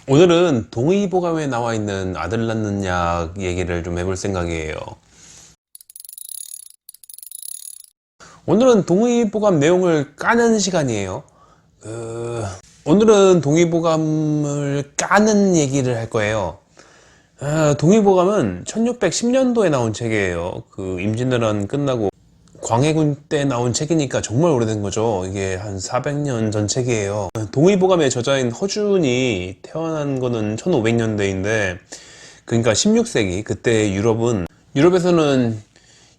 오늘은 동의보감에 나와 있는 아들 낳는 약 얘기를 좀 해볼 생각이에요. 오늘은 동의보감 내용을 까는 시간이에요. 오늘은 동의보감을 까는 얘기를 할 거예요. 동의보감은 1610년도에 나온 책이에요. 그 임진왜란 끝나고 광해군 때 나온 책이니까 정말 오래된 거죠. 이게 한 400년 전 책이에요. 동의보감의 저자인 허준이 태어난 거는 1500년대인데, 그러니까 16세기, 그때 유럽에서는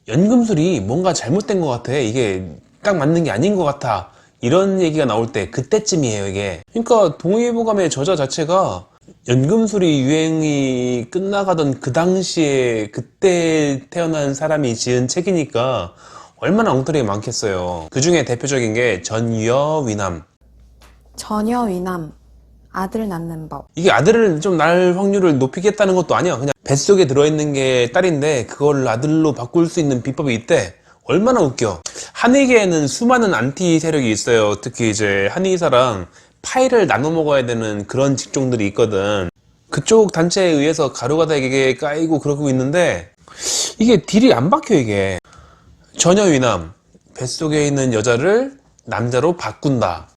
연금술이 뭔가 잘못된 것 같아. 이게 딱 맞는 게 아닌 것 같아. 이런 얘기가 나올 때 그때쯤이에요, 이게. 그러니까 동의보감의 저자 자체가 연금술이 유행이 끝나가던 그 당시에 그때 태어난 사람이 지은 책이니까 얼마나 엉터리가 많겠어요. 그 중에 대표적인 게 전여위남. 전여위남, 아들 낳는 법. 이게 아들을 좀 낳을 확률을 높이겠다는 것도 아니야. 그냥 뱃속에 들어있는 게 딸인데 그걸 아들로 바꿀 수 있는 비법이 있대. 얼마나 웃겨. 한의계에는 수많은 안티 세력이 있어요. 특히 이제 한의사랑 파이를 나눠 먹어야 되는 그런 직종들이 있거든. 그쪽 단체에 의해서 가루가닥에게 까이고 그러고 있는데 이게 딜이 안 박혀, 이게. 전여위남, 뱃속에 있는 여자를 남자로 바꾼다.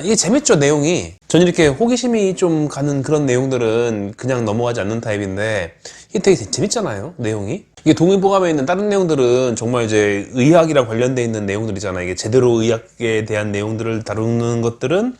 이게 재밌죠, 내용이. 전 이렇게 호기심이 좀 가는 그런 내용들은 그냥 넘어가지 않는 타입인데, 이게 되게 재밌잖아요, 내용이. 이게 동의보감에 있는 다른 내용들은 정말 이제 의학이랑 관련돼 있는 내용들이잖아요. 이게 제대로 의학에 대한 내용들을 다루는 것들은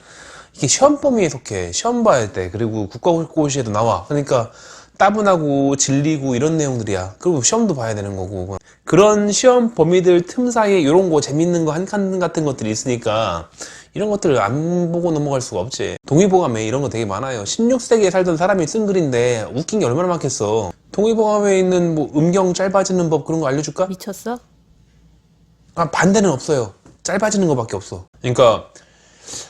이게 시험 범위에 속해. 시험 봐야 할 때, 그리고 국가고시에도 나와. 그러니까 따분하고 질리고 이런 내용들이야. 그리고 시험도 봐야 되는 거고. 그런 시험 범위들 틈 사이에 이런 거 재밌는 거 한 칸 같은 것들이 있으니까 이런 것들을 안 보고 넘어갈 수가 없지. 동의보감에 이런 거 되게 많아요. 16세기에 살던 사람이 쓴 글인데 웃긴 게 얼마나 많겠어. 동의보감에 있는 뭐 음경 짧아지는 법 그런 거 알려줄까? 미쳤어? 반대는 없어요. 짧아지는 거밖에 없어. 그러니까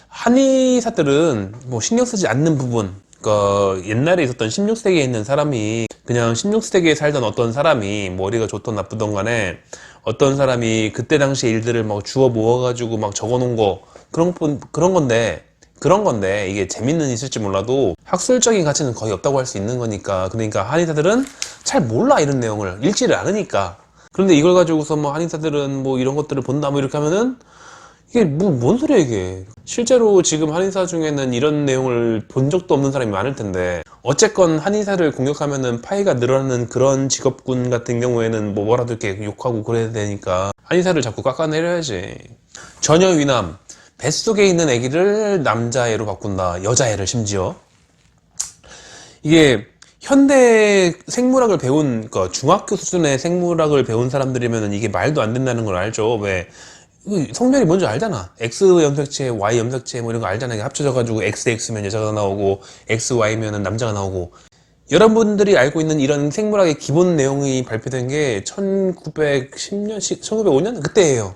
한의사들은 뭐 신경 쓰지 않는 부분, 그러니까 옛날에 있었던 16세기에 있는 사람이 그냥 16세기에 살던 어떤 사람이 머리가 좋던 나쁘던 간에 어떤 사람이 그때 당시 일들을 막 주워 모아가지고 막 적어놓은 거 그런 건데 이게 재밌는 있을지 몰라도 학술적인 가치는 거의 없다고 할 수 있는 거니까. 그러니까 한의사들은 잘 몰라, 이런 내용을 읽지를 않으니까. 그런데 이걸 가지고서 뭐 한의사들은 뭐 이런 것들을 본다 뭐 이렇게 하면은 이게 뭔 소리야, 이게. 실제로 지금 한의사 중에는 이런 내용을 본 적도 없는 사람이 많을 텐데, 어쨌건 한의사를 공격하면은 파이가 늘어나는 그런 직업군 같은 경우에는 뭐 뭐라도 이렇게 욕하고 그래야 되니까 한의사를 자꾸 깎아내려야지. 전여위남, 뱃속에 있는 아기를 남자애로 바꾼다. 여자애를 심지어. 이게 현대 생물학을 배운, 그러니까 중학교 수준의 생물학을 배운 사람들이면은 이게 말도 안 된다는 걸 알죠. 왜? 성별이 뭔지 알잖아. X 염색체, Y 염색체 뭐 이런 거 알잖아. 이게 합쳐져가지고 XX면 여자가 나오고 XY면은 남자가 나오고. 여러분들이 알고 있는 이런 생물학의 기본 내용이 발표된 게 1910년, 1905년? 그때예요.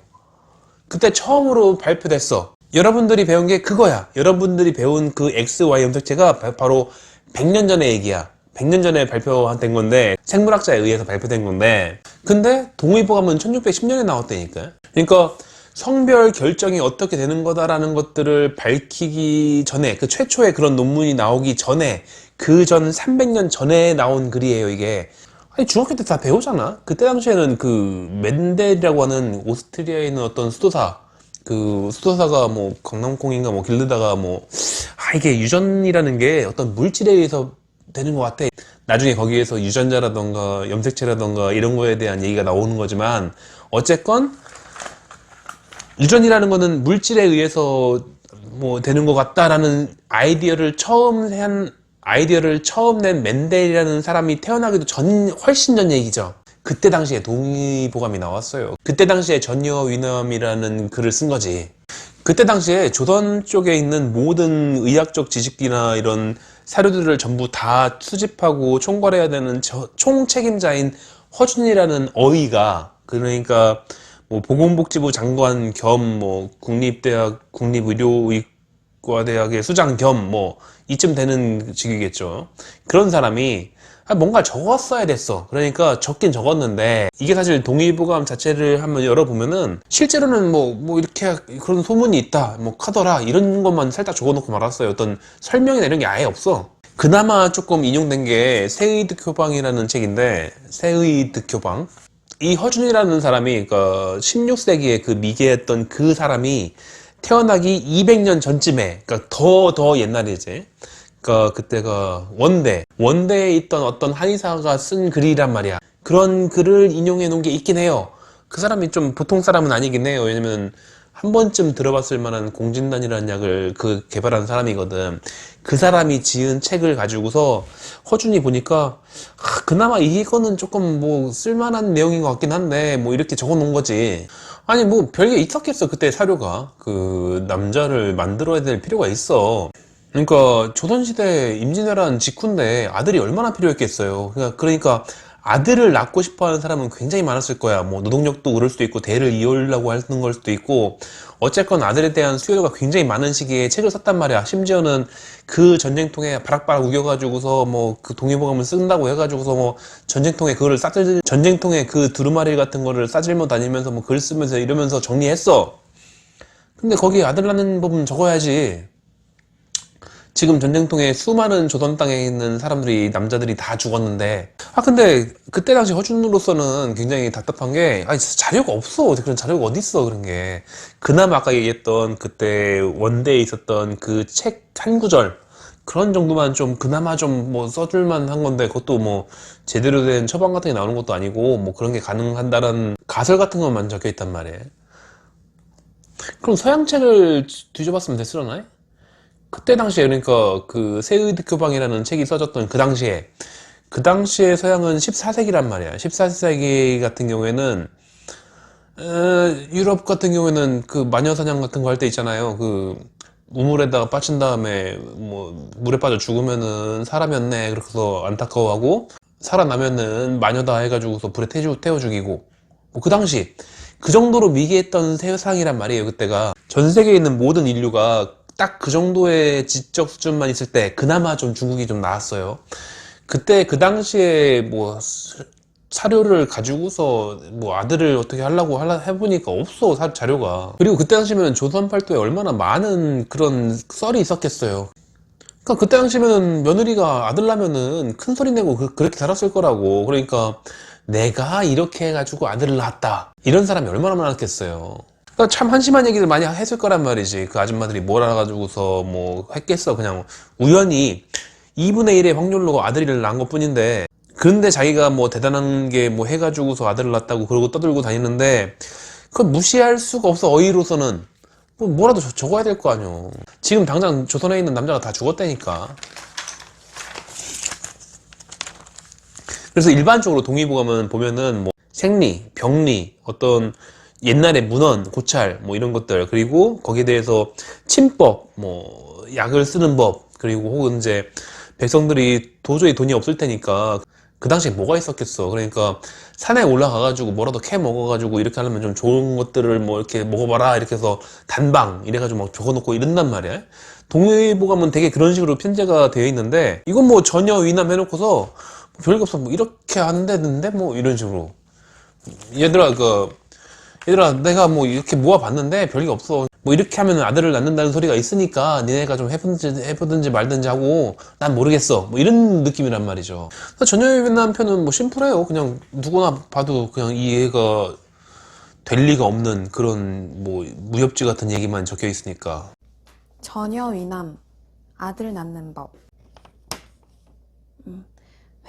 그때 처음으로 발표됐어. 여러분들이 배운 게 그거야. 여러분들이 배운 그 XY 염색체가 바로 100년 전의 얘기야. 100년 전에 발표된 건데, 생물학자에 의해서 발표된 건데, 근데 동의보감은 1610년에 나왔다니까. 그러니까 성별 결정이 어떻게 되는 거다라는 것들을 밝히기 전에, 그 최초의 그런 논문이 나오기 전에, 그 전 300년 전에 나온 글이에요, 이게. 아니, 중학교 때 다 배우잖아. 그때 당시에는 그 멘델이라고 하는 오스트리아에 있는 어떤 수도사, 그 수도사가 뭐 강낭콩인가 뭐 길르다가 뭐 이게 유전이라는 게 어떤 물질에 의해서 되는 것 같아. 나중에 거기에서 유전자라던가 염색체라던가 이런 거에 대한 얘기가 나오는 거지만, 어쨌건 유전이라는 거는 물질에 의해서 뭐 되는 것 같다라는 아이디어를 처음 낸 멘델이라는 사람이 태어나기도 훨씬 전 얘기죠. 그때 당시에 동의보감이 나왔어요. 그때 당시에 전여위남이라는 글을 쓴 거지. 그때 당시에 조선 쪽에 있는 모든 의학적 지식이나 이런 사료들을 전부 다 수집하고 총괄해야 되는 총책임자인 허준이라는 어의가, 그러니까 뭐 보건복지부 장관 겸 뭐 국립대학 국립의료의과대학의 수장 겸 뭐 이쯤 되는 직위겠죠. 그런 사람이 뭔가 적었어야 됐어. 그러니까 적긴 적었는데, 이게 사실 동의보감 자체를 한번 열어보면은, 실제로는 이렇게 그런 소문이 있다, 카더라, 이런 것만 살짝 적어놓고 말았어요. 어떤 설명이나 이런 게 아예 없어. 그나마 조금 인용된 게 세의득효방이라는 책인데, 세의득효방. 이 허준이라는 사람이, 그러니까 16세기에 그 미개했던 그 사람이 태어나기 200년 전쯤에, 그러니까 더 옛날이지. 그러니까 그때가 원대에 있던 어떤 한의사가 쓴 글이란 말이야. 그런 글을 인용해 놓은 게 있긴 해요. 그 사람이 좀 보통 사람은 아니긴 해요. 왜냐면 한 번쯤 들어봤을 만한 공진단이라는 약을 개발한 사람이거든. 그 사람이 지은 책을 가지고서 허준이 보니까 그나마 이거는 조금 쓸만한 내용인 것 같긴 한데 이렇게 적어 놓은 거지. 아니 별게 있었겠어. 그때 사료가 그 남자를 만들어야 될 필요가 있어. 그러니까 조선시대 임진왜란 직후인데 아들이 얼마나 필요했겠어요. 그러니까 아들을 낳고 싶어 하는 사람은 굉장히 많았을 거야. 노동력도 그럴 수도 있고 대를 이으려고 하는 걸 수도 있고, 어쨌건 아들에 대한 수요가 굉장히 많은 시기에 책을 썼단 말이야. 심지어는 그 전쟁통에 바락바락 우겨가지고서 그 동의보감을 쓴다고 해가지고서 전쟁통에 전쟁통에 그 두루마리 같은 거를 싸질러 다니면서 글 쓰면서 이러면서 정리했어. 근데 거기 아들 낳는 법은 적어야지. 지금 전쟁통에 수많은 조선 땅에 있는 사람들이, 남자들이 다 죽었는데, 근데 그때 당시 허준으로서는 굉장히 답답한 게, 자료가 없어. 그런 자료가 어딨어, 그런 게. 그나마 아까 얘기했던 그때 원대에 있었던 그 책 한 구절, 그런 정도만 좀 그나마 좀 써줄만 한 건데, 그것도 제대로 된 처방 같은 게 나오는 것도 아니고 그런 게 가능한다는 가설 같은 것만 적혀 있단 말이에요. 그럼 서양책을 뒤져봤으면 됐으려나? 그때 당시에, 그러니까 그 세의득효방이라는 책이 써졌던 그 당시에 서양은 14세기란 말이야. 14세기 같은 경우에는 유럽 같은 경우에는 그 마녀사냥 같은 거 할 때 있잖아요. 그 우물에다가 빠진 다음에 물에 빠져 죽으면은 사람이었네 그래서 안타까워하고, 살아나면은 마녀다 해가지고서 불에 태워 죽이고, 그 당시 그 정도로 미개했던 세상이란 말이에요. 그때가 전 세계에 있는 모든 인류가 딱 그 정도의 지적 수준만 있을 때 그나마 좀 중국이 좀 나았어요. 그때 그 당시에 사료를 가지고서 아들을 어떻게 하려고 해보니까 없어, 자료가. 그리고 그때 당시면 조선 팔도에 얼마나 많은 그런 썰이 있었겠어요. 그러니까 그때 당시면 며느리가 아들 낳으면은 큰 소리 내고 그렇게 살았을 거라고. 그러니까 내가 이렇게 해가지고 아들을 낳았다, 이런 사람이 얼마나 많았겠어요. 그러니까 참 한심한 얘기를 많이 했을 거란 말이지. 그 아줌마들이 뭘 알아가지고서 했겠어. 그냥 우연히 2분의 1의 확률로 아들을 낳은 것 뿐인데, 그런데 자기가 대단한 게 해가지고서 아들을 낳았다고 그러고 떠들고 다니는데, 그걸 무시할 수가 없어. 어이로서는 뭐라도 적어야 될 거 아니오. 지금 당장 조선에 있는 남자가 다 죽었다니까. 그래서 일반적으로 동의보감은 보면은 생리, 병리, 어떤 옛날의 문헌, 고찰, 이런 것들, 그리고 거기에 대해서 침법, 약을 쓰는 법, 그리고 혹은 이제 백성들이 도저히 돈이 없을 테니까 그 당시에 뭐가 있었겠어. 그러니까 산에 올라가가지고 뭐라도 캐 먹어가지고 이렇게 하려면 좀 좋은 것들을 이렇게 먹어봐라, 이렇게 해서 단방 이래가지고 적어놓고 이런단 말이야. 동의보감은 되게 그런 식으로 편제가 되어 있는데, 이건 전혀 위남해놓고서 별게 없어. 이렇게 안 되는데 이런 식으로. 얘들아 내가 이렇게 모아봤는데 별게 없어. 이렇게 하면 아들을 낳는다는 소리가 있으니까 니네가 좀 해보든지 말든지 하고, 난 모르겠어, 이런 느낌이란 말이죠. 전혀위남 편은 심플해요. 그냥 누구나 봐도 그냥 이해가 될 리가 없는 그런 무협지 같은 얘기만 적혀 있으니까. 전여위남, 아들 낳는 법.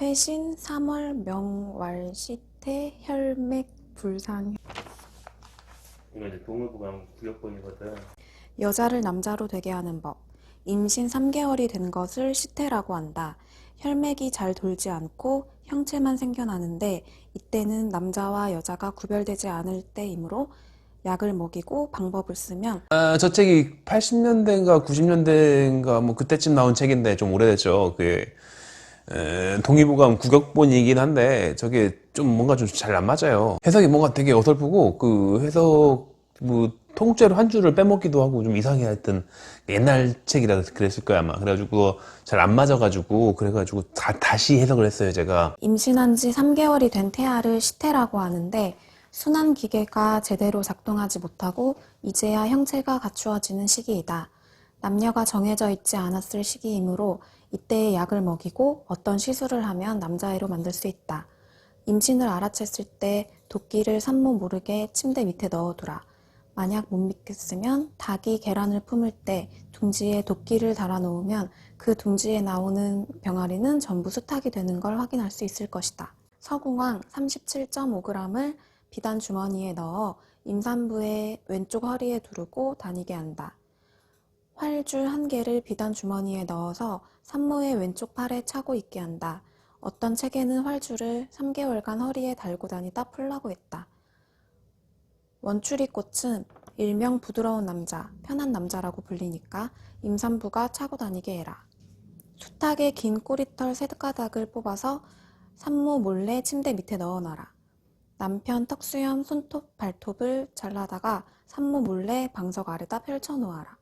회신, 3월, 명월, 시태, 혈맥, 불상. 이거 이제 동의보감 구역본이거든. 여자를 남자로 되게 하는 법. 임신 3개월이 된 것을 시태라고 한다. 혈맥이 잘 돌지 않고 형체만 생겨나는데, 이때는 남자와 여자가 구별되지 않을 때이므로 약을 먹이고 방법을 쓰면. 저 책이 80년대인가 90년대인가 그때쯤 나온 책인데 좀 오래됐죠. 동의보감 구격본이긴 한데 저게 좀 뭔가 좀 잘 안 맞아요. 해석이 뭔가 되게 어설프고, 그 해석 통째로 한 줄을 빼먹기도 하고 좀 이상해. 하여튼 옛날 책이라 그랬을 거야 아마. 그래가지고 잘 안 맞아가지고 그래가지고 다시 해석을 했어요 제가. 임신한 지 3개월이 된 태아를 시태라고 하는데 순환 기계가 제대로 작동하지 못하고 이제야 형체가 갖추어지는 시기이다. 남녀가 정해져 있지 않았을 시기이므로 이때에 약을 먹이고 어떤 시술을 하면 남자애로 만들 수 있다. 임신을 알아챘을 때 도끼를 산모 모르게 침대 밑에 넣어두라. 만약 못 믿겠으면 닭이 계란을 품을 때 둥지에 도끼를 달아놓으면 그 둥지에 나오는 병아리는 전부 수탉이 되는 걸 확인할 수 있을 것이다. 서궁왕 37.5g을 비단 주머니에 넣어 임산부의 왼쪽 허리에 두르고 다니게 한다. 활줄 1개를 비단 주머니에 넣어서 산모의 왼쪽 팔에 차고 있게 한다. 어떤 책에는 활줄을 3개월간 허리에 달고 다니다 풀라고 했다. 원추리꽃은 일명 부드러운 남자, 편한 남자라고 불리니까 임산부가 차고 다니게 해라. 수탉의 긴 꼬리털 3가닥을 뽑아서 산모 몰래 침대 밑에 넣어놔라. 남편 턱수염 손톱 발톱을 잘라다가 산모 몰래 방석 아래다 펼쳐놓아라.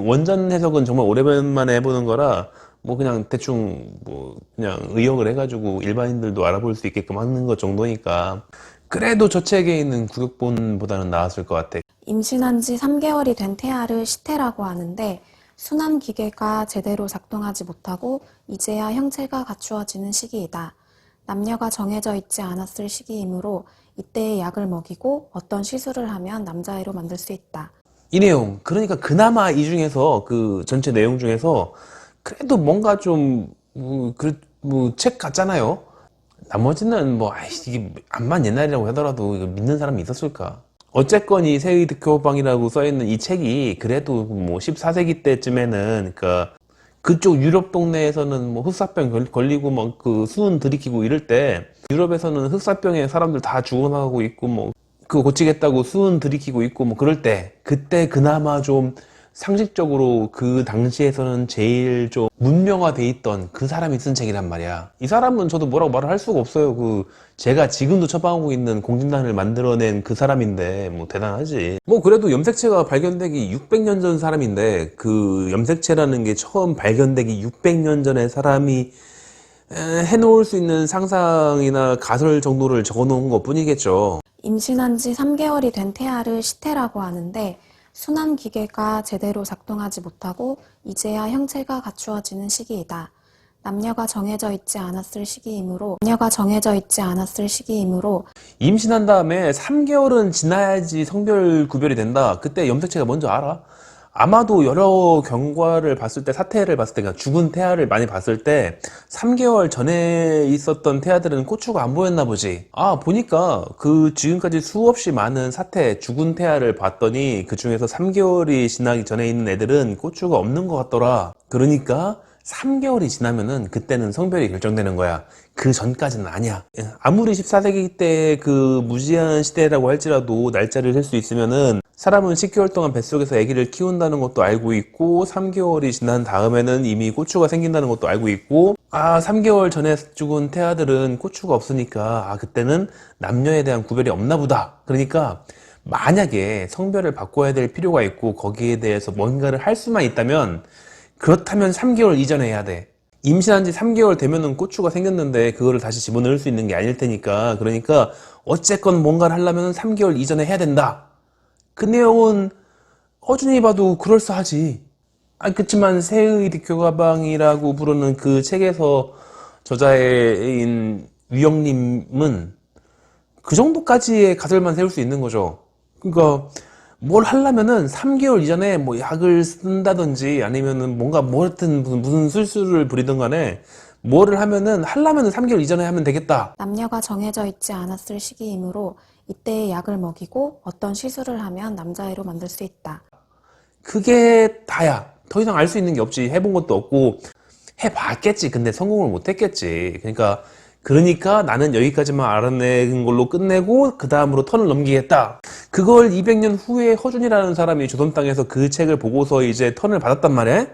원전 해석은 정말 오랜만에 해보는 거라 뭐 그냥 대충 뭐 그냥 의역을 해가지고 일반인들도 알아볼 수 있게끔 하는 것 정도니까 그래도 저 책에 있는 구격본보다는 나았을 것 같아. 임신한 지 3개월이 된 태아를 시태라고 하는데 순환 기계가 제대로 작동하지 못하고 이제야 형체가 갖추어지는 시기이다. 남녀가 정해져 있지 않았을 시기이므로 이때에 약을 먹이고 어떤 시술을 하면 남자애로 만들 수 있다. 이 내용, 그러니까 그나마 이 중에서 그 전체 내용 중에서 그래도 뭔가 좀 책 같잖아요. 나머지는 뭐 아이씨 이게 암만 옛날이라고 하더라도 이거 믿는 사람이 있었을까? 어쨌건 이 세의득효방이라고 써있는 이 책이 그래도 뭐 14세기 때쯤에는 그러니까 그쪽 유럽 동네에서는 뭐 흑사병 걸리고 막 그 수은 들이키고 이럴 때 유럽에서는 흑사병에 사람들 다 죽어나가고 있고 뭐 그거 고치겠다고 수은 들이키고 있고 뭐 그럴 때 그때 그나마 좀 상식적으로 그 당시에서는 제일 좀 문명화돼 있던 그 사람이 쓴 책이란 말이야. 이 사람은 저도 뭐라고 말을 할 수가 없어요. 그 제가 지금도 처방하고 있는 공진단을 만들어낸 그 사람인데 뭐 대단하지. 뭐 그래도 염색체가 발견되기 600년 전 사람인데 그 염색체라는 게 처음 발견되기 600년 전에 사람이 해놓을 수 있는 상상이나 가설 정도를 적어놓은 것 뿐이겠죠. 임신한 지 3개월이 된 태아를 시태라고 하는데 순환 기계가 제대로 작동하지 못하고 이제야 형체가 갖추어지는 시기이다. 남녀가 정해져 있지 않았을 시기이므로 임신한 다음에 3개월은 지나야지 성별 구별이 된다. 그때 염색체가 뭔지 알아? 아마도 여러 경과를 봤을 때, 사태를 봤을 때, 그러니까 죽은 태아를 많이 봤을 때 3개월 전에 있었던 태아들은 꼬추가 안 보였나 보지. 아, 보니까 그 지금까지 수없이 많은 사태, 죽은 태아를 봤더니 그 중에서 3개월이 지나기 전에 있는 애들은 꼬추가 없는 것 같더라. 그러니까 3개월이 지나면은 그때는 성별이 결정되는 거야. 그 전까지는 아니야. 아무리 14세기 때 그 무지한 시대라고 할지라도 날짜를 셀 수 있으면은 사람은 10개월 동안 뱃속에서 아기를 키운다는 것도 알고 있고 3개월이 지난 다음에는 이미 꼬추가 생긴다는 것도 알고 있고 3개월 전에 죽은 태아들은 꼬추가 없으니까 그때는 남녀에 대한 구별이 없나 보다. 그러니까 만약에 성별을 바꿔야 될 필요가 있고 거기에 대해서 뭔가를 할 수만 있다면 그렇다면 3개월 이전에 해야 돼. 임신한 지 3개월 되면은 꼬추가 생겼는데 그거를 다시 집어넣을 수 있는 게 아닐 테니까. 그러니까 어쨌건 뭔가를 하려면 3개월 이전에 해야 된다. 그 내용은 허준이 봐도 그럴싸하지. 그치만 세의득효가방이라고 부르는 그 책에서 저자인 위영님은 그 정도까지의 가설만 세울 수 있는 거죠. 그러니까 뭘 하려면은 3개월 이전에 뭐 약을 쓴다든지 아니면은 뭔가 뭐든 무슨 술수를 부리든 간에 뭐를 하려면은 3개월 이전에 하면 되겠다. 남녀가 정해져 있지 않았을 시기이므로 이때에 약을 먹이고 어떤 시술을 하면 남자애로 만들 수 있다. 그게 다야. 더 이상 알 수 있는 게 없지. 해본 것도 없고 해봤겠지. 근데 성공을 못했겠지. 그러니까 나는 여기까지만 알아낸 걸로 끝내고 그 다음으로 턴을 넘기겠다. 그걸 200년 후에 허준이라는 사람이 조선 땅에서 그 책을 보고서 이제 턴을 받았단 말이야.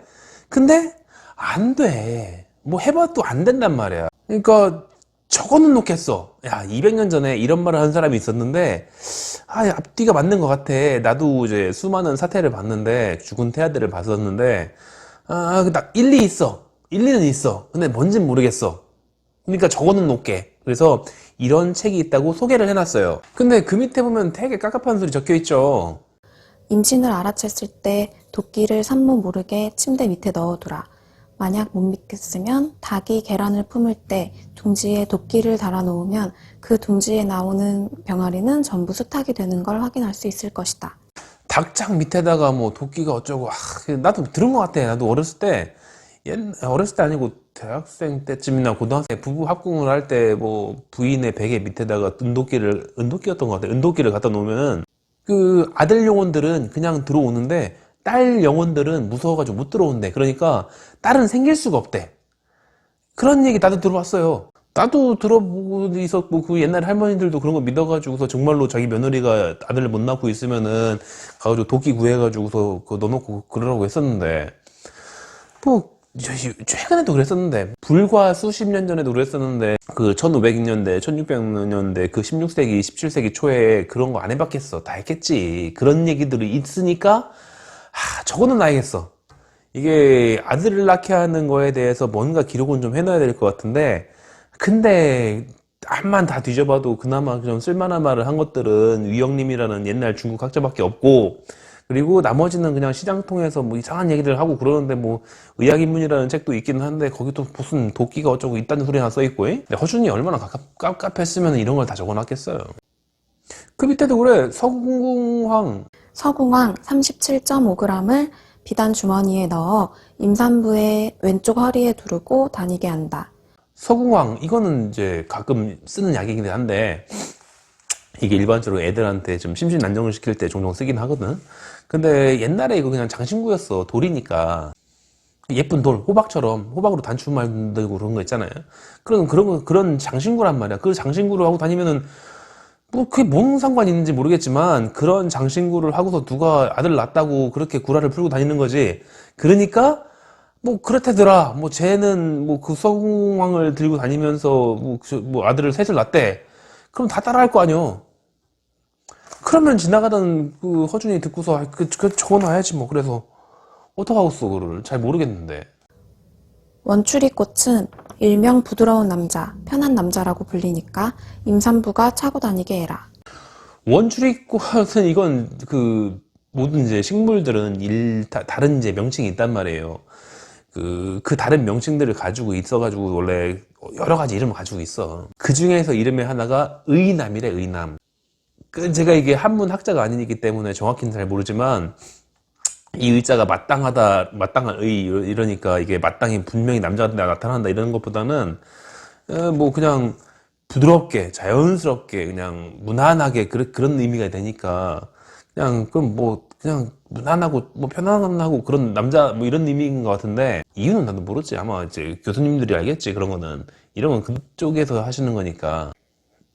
근데 안 돼. 뭐 해봐도 안 된단 말이야. 그러니까 적어는 놓겠어. 야, 200년 전에 이런 말을 한 사람이 있었는데 앞뒤가 맞는 것 같아. 나도 이제 수많은 사태를 봤는데, 죽은 태아들을 봤었는데, 딱 일리 있어. 일리는 있어. 근데 뭔진 모르겠어. 그러니까 적어는 놓게. 그래서 이런 책이 있다고 소개를 해놨어요. 근데 그 밑에 보면 되게 깝깝한 소리 적혀 있죠. 임신을 알아챘을 때 도끼를 산모 모르게 침대 밑에 넣어두라. 만약 못 믿겠으면 닭이 계란을 품을 때 둥지에 도끼를 달아 놓으면 그 둥지에 나오는 병아리는 전부 수탉이 되는 걸 확인할 수 있을 것이다. 닭장 밑에다가 뭐 도끼가 어쩌고, 나도 들은 것 같아. 나도 어렸을 때, 어렸을 때 아니고 대학생 때쯤이나 고등학생 부부 합궁을 할 때 뭐 부인의 베개 밑에다가 은도끼였던 것 같아. 은도끼를 갖다 놓으면은 그 아들 영혼들은 그냥 들어오는데 딸 영혼들은 무서워가지고 못 들어온대. 그러니까 딸은 생길 수가 없대. 그런 얘기 나도 들어봤어요. 나도 들어보고 있었고, 그 옛날 할머니들도 그런 거 믿어가지고서 정말로 자기 며느리가 아들을 못 낳고 있으면은 가가지고 도끼 구해가지고서 그거 넣어놓고 그러라고 했었는데, 뭐, 최근에도 그랬었는데, 불과 수십 년 전에도 그랬었는데, 그 1500년대, 1600년대, 그 16세기, 17세기 초에 그런 거 안 해봤겠어. 다 했겠지. 그런 얘기들이 있으니까, 저거는 알겠어. 이게 아들을 낳게 하는 거에 대해서 뭔가 기록은 좀 해놔야 될 것 같은데, 근데 앞만 다 뒤져봐도 그나마 좀 쓸만한 말을 한 것들은 위영림이라는 옛날 중국 학자밖에 없고, 그리고 나머지는 그냥 시장 통해서 뭐 이상한 얘기들 하고 그러는데, 뭐 의학인문이라는 책도 있기는 한데 거기도 무슨 도끼가 어쩌고 있다는 소리 하나 써있고, 근데 허준이 얼마나 깝깝했으면 이런 걸 다 적어놨겠어요. 그 밑에도 그래. 서궁황 37.5g을 비단 주머니에 넣어 임산부의 왼쪽 허리에 두르고 다니게 한다. 서궁황, 이거는 이제 가끔 쓰는 약이긴 한데, 이게 일반적으로 애들한테 좀 심신 안정을 시킬 때 종종 쓰긴 하거든. 근데 옛날에 이거 그냥 장신구였어. 돌이니까. 예쁜 돌, 호박처럼, 호박으로 단추 만들고 그런 거 있잖아요. 그런 장신구란 말이야. 그 장신구를 하고 다니면은, 뭐, 그게 뭔 상관이 있는지 모르겠지만, 그런 장신구를 하고서 누가 아들 낳았다고 그렇게 구라를 풀고 다니는 거지. 그러니까, 뭐, 그렇다더라. 뭐, 쟤는 뭐, 그 서궁왕을 들고 다니면서, 뭐 아들을 셋을 낳대. 그럼 다 따라할 거 아니야. 그러면 지나가던 그 허준이 듣고서, 적어놔야지 뭐. 그래서, 어떡하겠어, 그거를. 잘 모르겠는데. 원추리꽃은 일명 부드러운 남자, 편한 남자라고 불리니까 임산부가 차고 다니게 해라. 원추리꽃은 이건 그, 모든 이제 식물들은 다른 이제 명칭이 있단 말이에요. 그 다른 명칭들을 가지고 있어가지고 원래 여러 가지 이름을 가지고 있어. 그 중에서 이름의 하나가 의남이래, 의남. 제가 이게 한문 학자가 아니기 때문에 정확히는 잘 모르지만, 이 의자가 마땅하다, 마땅한 의, 이러니까 이게 마땅히 분명히 남자한테 나타난다 이런 것보다는, 뭐 그냥 부드럽게, 자연스럽게, 그냥 무난하게 그런 의미가 되니까, 그럼 뭐, 그냥 무난하고, 뭐 편안하고 그런 남자, 뭐 이런 의미인 것 같은데, 이유는 나도 모르지. 아마 이제 교수님들이 알겠지, 그런 거는. 이런 건 그쪽에서 하시는 거니까.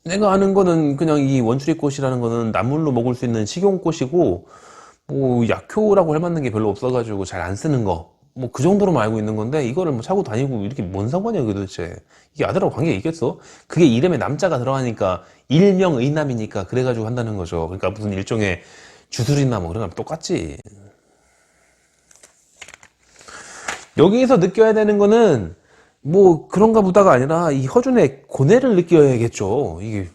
내가 아는 거는 그냥 이 원추리꽃이라는 거는 나물로 먹을 수 있는 식용꽃이고, 뭐 약효라고 할 만한 게 별로 없어가지고 잘 안 쓰는 거. 뭐 그 정도로만 알고 있는 건데, 이거를 뭐 차고 다니고 이렇게 뭔 상관이야, 도대체. 이게 아들하고 관계가 있겠어? 그게 이름에 남자가 들어가니까, 일명 의남이니까 그래가지고 한다는 거죠. 그러니까 무슨 일종의 주술이나 뭐 그런 거랑 똑같지. 여기에서 느껴야 되는 거는 뭐 그런가 보다가 아니라 이 허준의 고뇌를 느껴야겠죠. 이게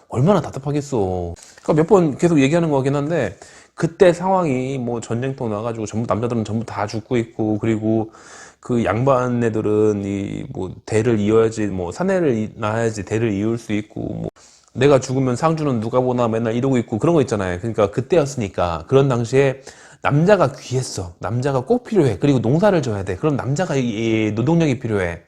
얼마나 답답하겠어. 그러니까 몇 번 계속 얘기하는 거긴 한데, 그때 상황이 뭐 전쟁터 나가지고 전부 남자들은 전부 다 죽고 있고, 그리고 그 양반 애들은 이 뭐 대를 이어야지, 뭐 사내를 낳아야지 대를 이을 수 있고, 뭐 내가 죽으면 상주는 누가 보나 맨날 이러고 있고 그런 거 있잖아요. 그러니까 그때였으니까. 그런 당시에 남자가 귀했어. 남자가 꼭 필요해. 그리고 농사를 져야 돼. 그럼 남자가 이 노동력이 필요해.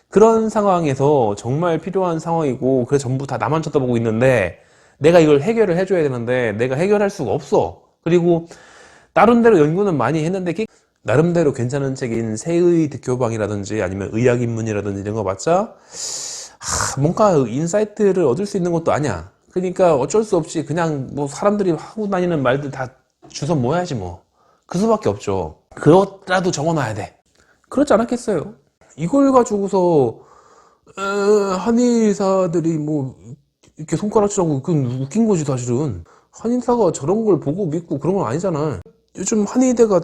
그런 상황에서 정말 필요한 상황이고, 그래서 전부 다 나만 쳐다보고 있는데, 내가 이걸 해결을 해줘야 되는데 내가 해결할 수가 없어. 그리고 나름대로 연구는 많이 했는데, 나름대로 괜찮은 책인 새의 득효방이라든지 아니면 의학인문이라든지 이런 거 봤자 뭔가 인사이트를 얻을 수 있는 것도 아니야. 그러니까 어쩔 수 없이 그냥 뭐 사람들이 하고 다니는 말들 다 주워 모아야지 뭐. 그 수밖에 없죠. 그것라도 적어놔야 돼. 그렇지 않았겠어요? 이걸 가지고서 한의사들이 뭐 이렇게 손가락질하고, 그건 웃긴 거지 사실은. 한의사가 저런 걸 보고 믿고 그런 건 아니잖아. 요즘 한의대가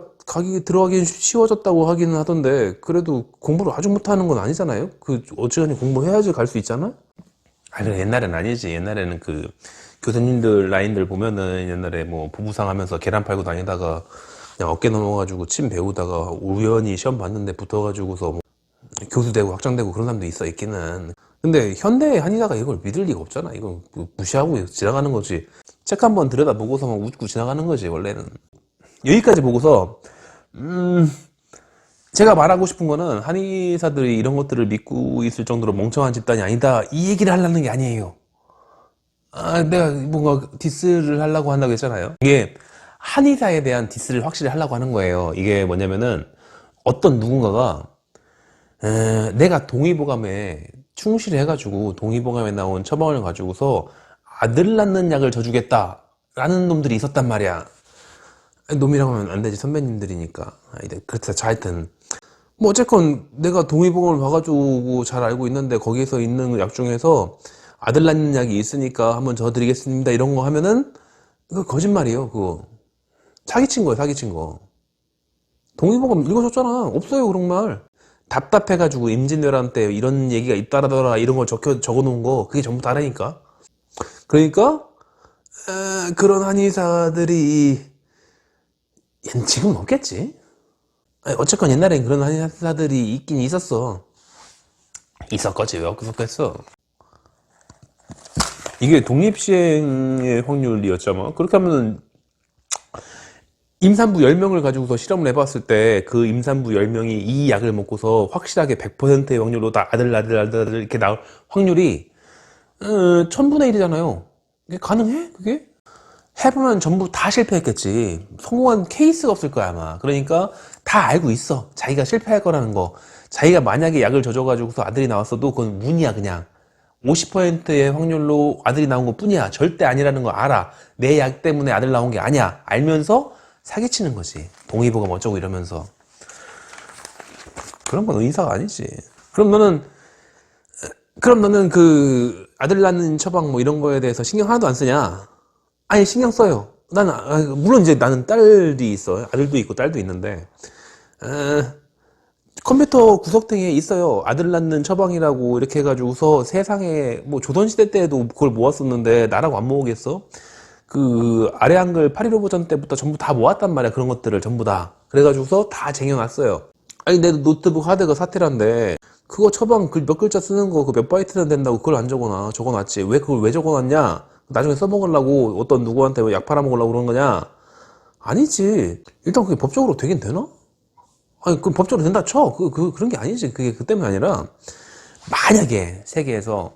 들어가긴 쉬워졌다고 하기는 하던데, 그래도 공부를 아주 못하는 건 아니잖아요? 어지간히 공부해야지 갈 수 있잖아? 아니, 옛날엔 아니지. 옛날에는 교수님들 라인들 보면은 옛날에 뭐 부부상 하면서 계란 팔고 다니다가 그냥 어깨 넘어가지고 침 배우다가 우연히 시험 봤는데 붙어가지고서 뭐 교수 되고 학장 되고 그런 사람도 있기는. 근데 현대 한의사가 이걸 믿을 리가 없잖아. 이건 무시하고 지나가는 거지. 책 한번 들여다보고서만 웃고 지나가는 거지, 원래는. 여기까지 보고서 제가 말하고 싶은 거는 한의사들이 이런 것들을 믿고 있을 정도로 멍청한 집단이 아니다, 이 얘기를 하려는 게 아니에요. 내가 뭔가 디스를 하려고 한다고 했잖아요. 이게 한의사에 대한 디스를 확실히 하려고 하는 거예요. 이게 뭐냐면은 어떤 누군가가 내가 동의보감에 충실해가지고 동의보감에 나온 처방을 가지고서 아들 낳는 약을 줘주겠다 라는 놈들이 있었단 말이야. 놈이라고 하면 안 되지, 선배님들이니까. 그렇다. 자, 하여튼 뭐 어쨌건 내가 동의보감을 봐가지고 잘 알고 있는데 거기에서 있는 약 중에서 아들 낳는 약이 있으니까 한번 줘드리겠습니다 이런 거 하면은 그거 거짓말이에요. 그거 사기친 거예요, 사기친 거. 동의보감 읽어줬잖아. 없어요 그런 말. 답답해가지고 임진왜란 때 이런 얘기가 있다라더라 이런 걸 적어놓은 거 그게 전부 다라니까. 그러니까 그런 한의사들이 지금 없겠지. 어쨌건 옛날엔 그런 한의사들이 있긴 있었어. 있었겠지. 왜 없었겠어. 이게 독립시행의 확률이었잖아. 그렇게 하면은 임산부 10명을 가지고서 실험을 해봤을 때 그 임산부 10명이 이 약을 먹고서 확실하게 100%의 확률로 다 아들 이렇게 나올 확률이 1000분의 1이잖아요. 이게 가능해? 그게? 해보면 전부 다 실패했겠지. 성공한 케이스가 없을 거야 아마. 그러니까 다 알고 있어. 자기가 실패할 거라는 거. 자기가 만약에 약을 줘가지고서 아들이 나왔어도 그건 운이야 그냥. 50%의 확률로 아들이 나온 것 뿐이야. 절대 아니라는 거 알아. 내 약 때문에 아들 나온 게 아니야. 알면서 사기치는 거지. 동의보감 어쩌고 이러면서. 그런 건 의사가 아니지. 그럼 너는 그 아들 낳는 처방 뭐 이런 거에 대해서 신경 하나도 안 쓰냐? 아니, 신경 써요. 물론 이제 나는 딸이 있어. 아들도 있고 딸도 있는데, 컴퓨터 구석탱이에 있어요. 아들 낳는 처방이라고 이렇게 해가지고서 세상에 뭐 조선시대 때에도 그걸 모았었는데 나라고 안 모으겠어? 그 아래 한글 8.15 버전 때부터 전부 다 모았단 말이야. 그런 것들을 전부 다. 그래가지고서 다 쟁여놨어요. 아니, 내 노트북 하드가 사테라인데 그거 처방 몇 글자 쓰는 거 그 몇 바이트나 된다고 그걸 안 적어놔. 적어놨지. 그걸 왜 적어놨냐? 나중에 써먹으려고 어떤 누구한테 약 팔아먹으려고 그런 거냐? 아니지. 일단 그게 법적으로 되긴 되나? 아니, 그 법적으로 된다 쳐. 그런 게 아니지. 그게 그 때문에 아니라, 만약에, 세계에서,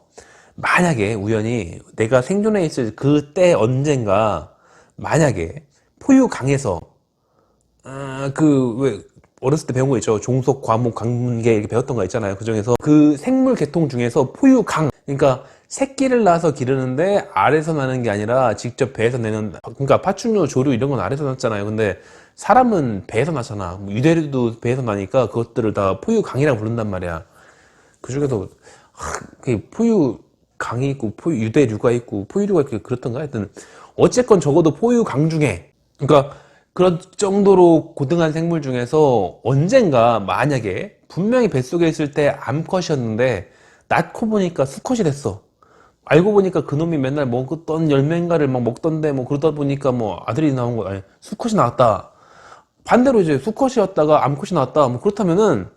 만약에 우연히 내가 생존해 있을 그때 언젠가, 만약에, 포유강에서, 왜, 어렸을 때 배운 거 있죠. 종속, 과목, 강문계 이렇게 배웠던 거 있잖아요. 그 중에서 그 생물 계통 중에서 포유강. 그러니까 새끼를 낳아서 기르는데 알에서 나는 게 아니라 직접 배에서 내는, 그러니까 파충류, 조류 이런 건 알에서 낳잖아요. 근데 사람은 배에서 낳잖아. 유대류도 배에서 나니까 그것들을 다 포유강이라고 부른단 말이야. 그 중에서 포유강이 있고 유대류가 있고 포유류가 있고 그렇던가 하여튼 어쨌건 적어도 포유강 중에, 그러니까 그런 정도로 고등한 생물 중에서 언젠가 만약에 분명히 뱃속에 있을 때 암컷이었는데 낳고 보니까 수컷이 됐어. 알고 보니까 그놈이 맨날 먹었던 열매인가를 막 먹던데 뭐 그러다 보니까 뭐 아들이 나온 거, 아니 수컷이 나왔다. 반대로 이제 수컷이었다가 암컷이 나왔다. 뭐 그렇다면은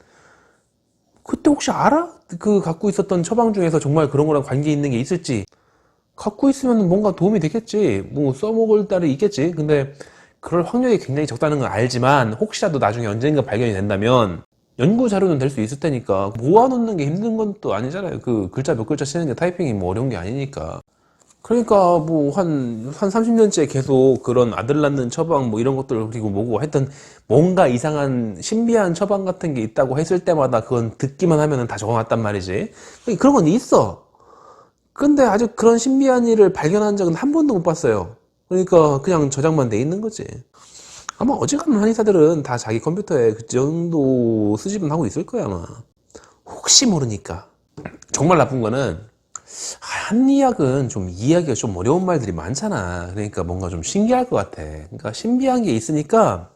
그때 혹시 알아? 그 갖고 있었던 처방 중에서 정말 그런 거랑 관계 있는 게 있을지. 갖고 있으면 뭔가 도움이 되겠지. 뭐 써먹을 딸이 있겠지. 근데 그럴 확률이 굉장히 적다는 건 알지만 혹시라도 나중에 언젠가 발견이 된다면 연구 자료는 될 수 있을 테니까 모아놓는 게 힘든 건 또 아니잖아요. 그 글자 몇 글자 쓰는 게 타이핑이 뭐 어려운 게 아니니까. 그러니까 뭐 한 30년째 계속 그런 아들 낳는 처방 뭐 이런 것들 그리고 뭐고 하여튼 뭔가 이상한 신비한 처방 같은 게 있다고 했을 때마다 그건 듣기만 하면은 다 적어놨단 말이지. 그런 건 있어. 근데 아직 그런 신비한 일을 발견한 적은 한 번도 못 봤어요. 그러니까 그냥 저장만 돼 있는 거지. 아마 어지간한 한의사들은 다 자기 컴퓨터에 그 정도 수집은 하고 있을 거야 아마. 혹시 모르니까. 정말 나쁜 거는 한의학은 좀 이해하기가 좀 어려운 말들이 많잖아. 그러니까 뭔가 좀 신기할 것 같아. 그러니까 신비한 게 있으니까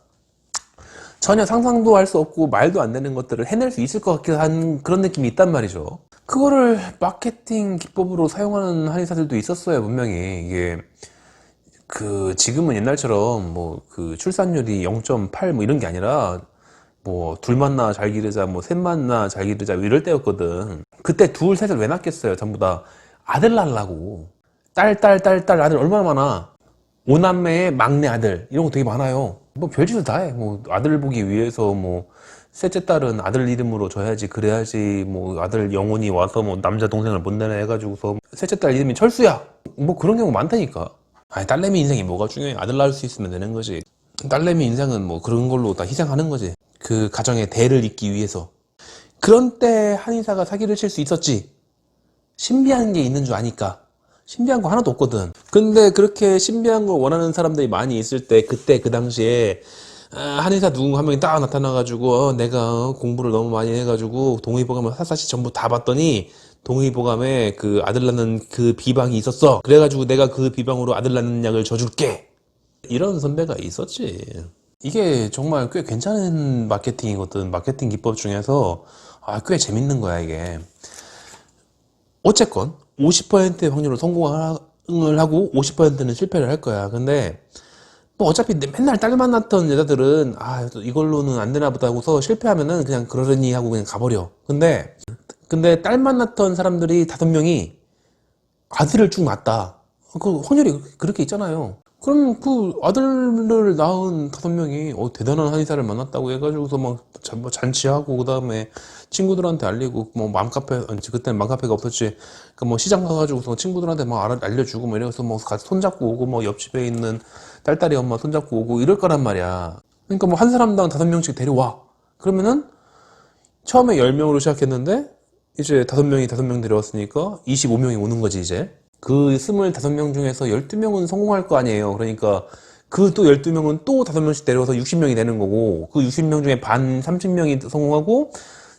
전혀 상상도 할 수 없고 말도 안 되는 것들을 해낼 수 있을 것 같긴 한 그런 느낌이 있단 말이죠. 그거를 마케팅 기법으로 사용하는 한의사들도 있었어요, 분명히. 이게 지금은 옛날처럼 뭐 출산율이 0.8 뭐 이런 게 아니라 뭐 둘 만나 잘 기르자, 뭐 셋 만나 잘 기르자 뭐 이럴 때였거든. 그때 둘 셋을 왜 낳겠어요? 전부 다 아들 낳으려고. 딸 아들 얼마나 많아. 오남매의 막내 아들 이런 거 되게 많아요. 뭐 별짓을 다 해. 뭐 아들 보기 위해서 뭐 셋째 딸은 아들 이름으로 줘야지, 그래야지 뭐 아들 영혼이 와서 뭐 남자 동생을 못 내나 해가지고서 셋째 딸 이름이 철수야 뭐 그런 경우 많다니까. 아니, 딸내미 인생이 뭐가 중요해. 아들 낳을 수 있으면 되는 거지. 딸내미 인생은 뭐 그런 걸로 다 희생하는 거지. 그 가정의 대를 잇기 위해서. 그런 때 한의사가 사기를 칠 수 있었지. 신비한 게 있는 줄 아니까. 신비한 거 하나도 없거든. 근데 그렇게 신비한 걸 원하는 사람들이 많이 있을 때, 그때 그 당시에 한의사 누군가 한 명이 딱 나타나가지고 내가 공부를 너무 많이 해가지고 동의보감을 샅샅이 전부 다 봤더니 동의보감에 그 아들 낳는 그 비방이 있었어. 그래가지고 내가 그 비방으로 아들 낳는 약을 줘줄게. 이런 선배가 있었지. 이게 정말 꽤 괜찮은 마케팅이거든. 마케팅 기법 중에서 꽤 재밌는 거야 이게. 어쨌건 50%의 확률로 성공을 하고 50%는 실패를 할 거야. 근데 뭐 어차피 맨날 딸 만났던 여자들은 이걸로는 안 되나 보다 하고서 실패하면은 그냥 그러려니 하고 그냥 가버려. 근데 딸 만났던 사람들이 5명이 아들을 쭉 낳았다. 그 확률이 그렇게 있잖아요. 그럼 그 아들을 낳은 5명이 대단한 한의사를 만났다고 해가지고서 막 잔치하고 그 다음에 친구들한테 알리고 뭐 맘카페, 그때는 맘카페가 없었지. 그 뭐 시장 가가지고서 친구들한테 막 알려주고 뭐 이래서 뭐 같이 손잡고 오고 뭐 옆집에 있는 딸딸이 엄마 손잡고 오고 이럴 거란 말이야. 그러니까 뭐 한 사람당 5명씩 데려와. 그러면은 처음에 10명으로 시작했는데 이제 5명 데려왔으니까 25명이 오는 거지 이제. 그 25명 중에서 12명은 성공할 거 아니에요. 그러니까 그 또 12명은 또 5명씩 데려와서 60명이 되는 거고, 그 60명 중에 반 30명이 성공하고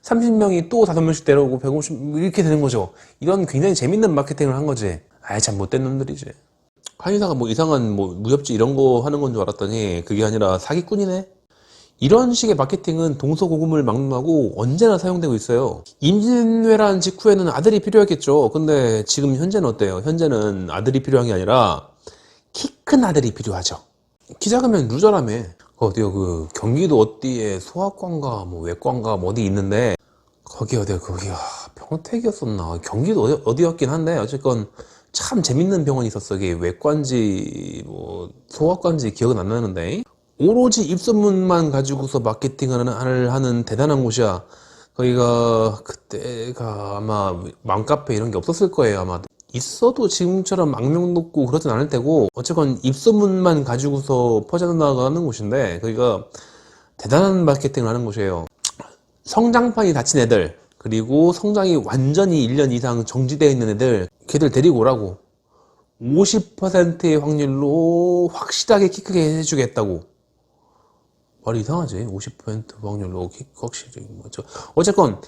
30명이 또 5명씩 데려오고 150 이렇게 되는 거죠. 이런 굉장히 재밌는 마케팅을 한 거지. 참 못된 놈들이지. 한의사가 뭐 이상한 뭐 무협지 이런 거 하는 건 줄 알았더니 그게 아니라 사기꾼이네. 이런 식의 마케팅은 동서고금을 막론하고 언제나 사용되고 있어요. 임진왜란 직후에는 아들이 필요했겠죠. 근데 지금 현재는 어때요? 현재는 아들이 필요한 게 아니라 키 큰 아들이 필요하죠. 키 작으면 루저라며. 어디요? 경기도 어디에 소아과인가 뭐 외과인가 뭐 어디 있는데 거기가 평택이었었나? 경기도 어디였긴 한데 어쨌건 참 재밌는 병원이 있었어. 이게 외과인지 뭐 소아과인지 기억은 안 나는데 오로지 입소문만 가지고서 마케팅을 하는 대단한 곳이야. 거기가 그때가 아마 맘카페 이런 게 없었을 거예요. 아마 있어도 지금처럼 악명 높고 그러진 않을 테고, 어쨌건 입소문만 가지고서 퍼져나가는 곳인데 거기가 대단한 마케팅을 하는 곳이에요. 성장판이 닫힌 애들, 그리고 성장이 완전히 1년 이상 정지되어 있는 애들, 걔들 데리고 오라고. 50%의 확률로 확실하게 키 크게 해주겠다고. 말이 이상하지. 50% 확률로 키 확실히 뭐죠. 어쨌건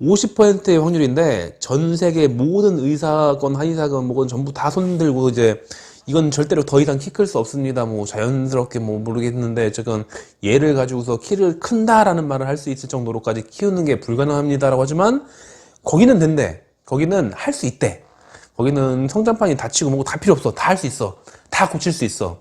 50%의 확률인데 전 세계 모든 의사건 한의사건 뭐건 전부 다 손들고 이제 이건 절대로 더 이상 키 클 수 없습니다. 뭐 자연스럽게 뭐 모르겠는데 어쨌건 얘를 가지고서 키를 큰다라는 말을 할 수 있을 정도로까지 키우는 게 불가능합니다라고 하지만 거기는 된대. 거기는 할 수 있대. 거기는 성장판이 닫히고 뭐고 다 필요 없어. 다 할 수 있어. 다 고칠 수 있어.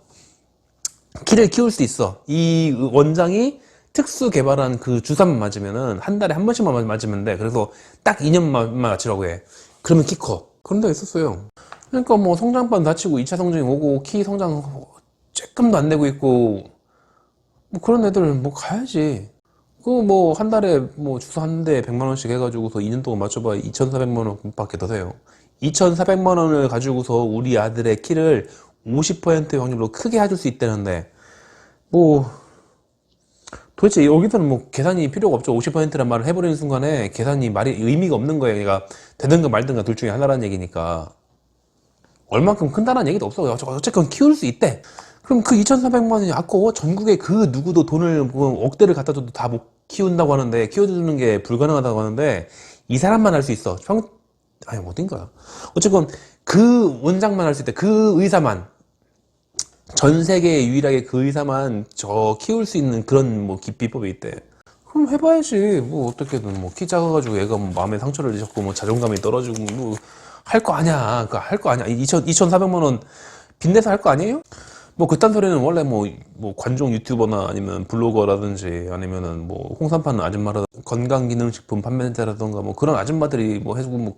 키를 키울 수 있어. 이 원장이 특수 개발한 그 주사만 맞으면은 한 달에 한 번씩만 맞으면 돼. 그래서 딱 2년만 맞추라고 해. 그러면 키 커. 그런 데가 있었어요. 그러니까 뭐 성장판 다치고 2차 성장이 오고 키 성장 조금도 안 되고 있고 뭐 그런 애들 뭐 가야지. 그 뭐 한 달에 뭐 주사 한 대 100만 원씩 해가지고서 2년 동안 맞춰봐야 2,400만 원밖에 더 돼요. 2,400만 원을 가지고서 우리 아들의 키를 50%의 확률로 크게 해줄 수 있다는데 뭐 도대체 여기서는 뭐 계산이 필요가 없죠. 50%란 말을 해버리는 순간에 계산이 말이 의미가 없는 거예요. 그러니까 되든가 말든가 둘 중에 하나라는 얘기니까. 얼만큼 큰다는 얘기도 없어. 어쨌건 키울 수 있대. 그럼 그 2,400만 원이 아까워. 전국에 그 누구도 돈을 뭐 억대를 갖다 줘도 다 못 키운다고 하는데, 키워주는 게 불가능하다고 하는데 이 사람만 할 수 있어. 아니 어딘가. 어쨌건 그 원장만 할 수 있다. 그 의사만. 전 세계에 유일하게 그 의사만 키울 수 있는 그런 뭐 비법이 있대. 그럼 해봐야지. 뭐 어떻게든 뭐 키 작아가지고 애가 뭐 마음에 상처를 입고 뭐 자존감이 떨어지고 뭐 할 거 아니야. 그니까 할 거 아니야. 2,400만 원 빚내서 할 거 아니에요? 뭐 그딴 소리는 원래 뭐 관종 유튜버나 아니면 블로거라든지 아니면은 뭐 홍삼 파는 아줌마라든지 건강기능식품 판매자라든가 뭐 그런 아줌마들이 뭐 해주고 뭐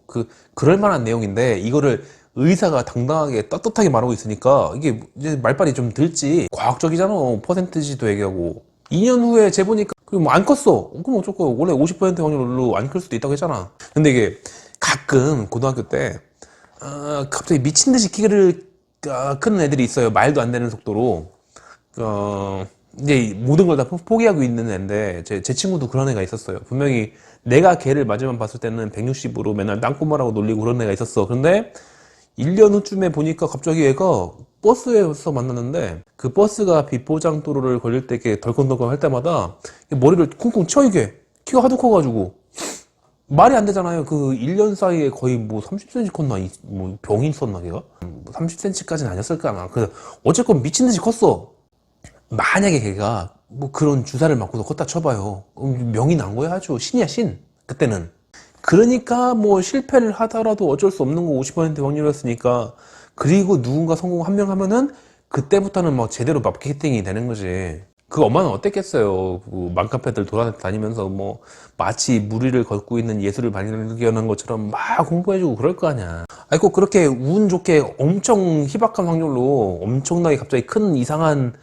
그럴 만한 내용인데 이거를 의사가 당당하게 떳떳하게 말하고 있으니까 이게 이제 말빨이 좀 들지. 과학적이잖아. 퍼센티지도 얘기하고 2년 후에 재보니까 뭐 안 컸어. 그럼 어쩌고 원래 50% 확률로 안 클 수도 있다고 했잖아. 근데 이게 가끔 고등학교 때 갑자기 미친 듯이 키를 큰 애들이 있어요. 말도 안 되는 속도로. 이제 모든 걸 다 포기하고 있는 애인데, 제 친구도 그런 애가 있었어요. 분명히 내가 걔를 마지막 봤을 때는 160으로 맨날 땅꼬마라고 놀리고 그런 애가 있었어. 그런데 1년 후쯤에 보니까 갑자기 애가 버스에서 만났는데, 그 버스가 비포장도로를 걸릴 때 이렇게 덜컹덜컹 할 때마다 머리를 쿵쿵 쳐, 이게. 키가 하도 커가지고. 말이 안 되잖아요. 그 1년 사이에 거의 뭐 30cm 컸나? 뭐 병이 있었나 걔가? 30cm까지는 아니었을까 아마. 그래서 어쨌건 미친 듯이 컸어. 만약에 걔가 뭐 그런 주사를 맞고서 컸다 쳐봐요. 명이 난 거야 아주. 신이야 신. 그때는. 그러니까 뭐 실패를 하더라도 어쩔 수 없는 거 50% 확률이었으니까. 그리고 누군가 성공 한 명 하면은 그때부터는 막 제대로 마케팅이 되는 거지. 그 엄마는 어땠겠어요. 그 맘카페들 돌아다니면서 뭐 마치 무리를 걷고 있는 예술을 발견한 것처럼 막 공부해주고 그럴 거 아니야. 아니 꼭 그렇게 운 좋게 엄청 희박한 확률로 엄청나게 갑자기 큰 이상한